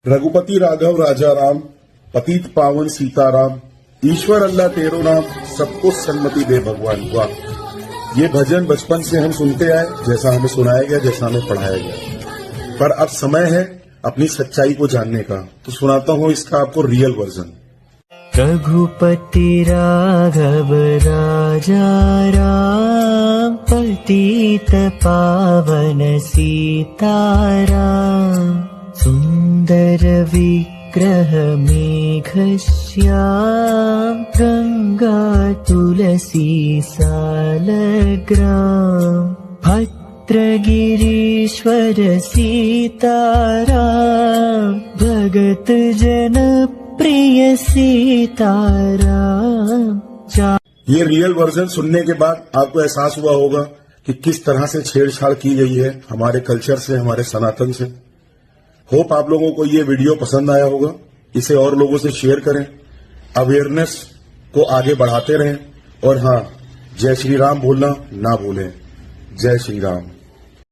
रघुपति राघव राजा राम, पतित पावन सीताराम, ईश्वर अल्लाह तेरो नाम, सबको सन्मति दे भगवान। वाह, ये भजन बचपन से हम सुनते आए, जैसा हमें सुनाया गया, जैसा हमें पढ़ाया गया। पर अब समय है अपनी सच्चाई को जानने का, तो सुनाता हूँ इसका आपको रियल वर्जन। रघुपति राघव राजा राम, पतित पावन सीताराम, सुंदर विग्रह मेघश्याम, गंगा तुलसी सालग्राम, भद्रगिरीश्वर सीताराम, भगत जन प्रिय सीताराम। ये रियल वर्जन सुनने के बाद आपको एहसास हुआ होगा कि किस तरह से छेड़छाड़ की गई है हमारे कल्चर से, हमारे सनातन से। होप आप लोगों को ये वीडियो पसंद आया होगा। इसे और लोगों से शेयर करें, अवेयरनेस को आगे बढ़ाते रहें। और हाँ, जय श्री राम बोलना ना भूलें। जय श्री राम।